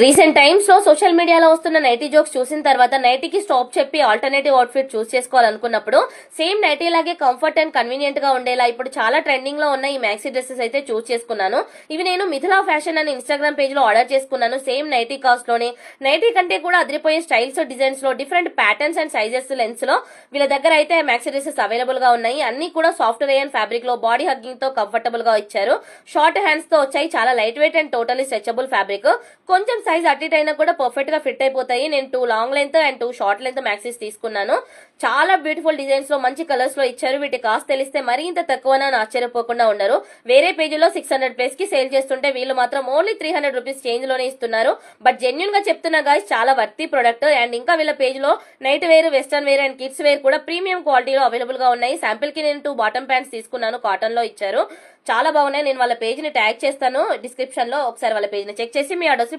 Recent times లో social మీడియాలో వస్తున్న నైటీ జోక్స్ చూసిన తర్వాత నైటీకి స్టాప్ చెప్పి ఆల్టర్నేటివ్ అవుట్ఫిట్ చూస్ చేసుకోవాలనుకున్నప్పుడు సేమ్ నైటీ లాగే కంఫర్ట్ అండ్ కన్వీనియంట్ గా ఉండేలా ఇప్పుడు చాలా ట్రెండింగ్ లో ఉన్న ఈ మ్యాక్సీ డ్రెస్సెస్ అయితే చూస్ చేసుకున్నాను. ఇవి నేను మిథిలా ఫ్యాషన్ అని ఇన్స్టాగ్రామ్ పేజ్ లో ఆర్డర్ చేసుకున్నాను. సేమ్ నైటీ కాస్ట్ లోనే నైటీ కంటే కూడా అదిరిపోయే స్టైల్స్, డిజైన్స్ లో different patterns and sizes lens లో వీళ్ళ దగ్గర అయితే మ్యాక్సీ డ్రెస్సెస్ అవైలబుల్ గా ఉన్నాయి. అన్ని కూడా సాఫ్ట్ రేయన్ ఫ్యాబ్రిక్ లో బాడీ హగ్గింగ్ తో కంఫర్టబుల్ గా ఇచ్చారు. షార్ట్ హ్యాండ్స్ తో వచ్చాయి. చాలా light weight and totally stretchable fabric. కొంచెం సైజ్ అటు ఇటు అయినా కూడా పర్ఫెక్ట్ గా ఫిట్ అయిపోతాయి. నేను 2 long length and 2 short length maxis తీసుకున్నాను. చాలా బ్యూటిఫుల్ డిజైన్స్ లో మంచి కలర్స్ లో ఇచ్చారు. వీటి కాస్ట్ తెలిస్తే మరీ ఇంత తక్కువనా ఆశ్చర్యపోకుండా ఉండరు. వేరే పేజీలో 600 ప్లస్ కి సేల్ చేస్తుంటే వీళ్ళు మాత్రం ఓన్లీ 300 రూపీస్ చేంజ్ లోనే ఇస్తున్నారు. బట్ జెన్యున్ గా చెప్తున్నా గాయస్, చాలా వర్తీ ప్రొడక్ట్. అండ్ ఇంకా వీళ్ళ పేజ్ లో night wear, western wear and kids wear కూడా ప్రీమియం క్వాలిటీలో అవైలబుల్ గా ఉన్నాయి. శాంపిల్ కి నేను 2 బాటమ్ ప్యాంట్స్ తీసుకున్నాను, కాటన్ లో ఇచ్చారు. చాలా బాగున్నాయి. నేను వాళ్ళ పేజ్ ని ట్యాగ్ చేస్తాను డిస్క్రిప్షన్ లో. ఒకసారి వాళ్ళ పేజ్ ని చెక్ చేసి మీ ఆర్డర్స్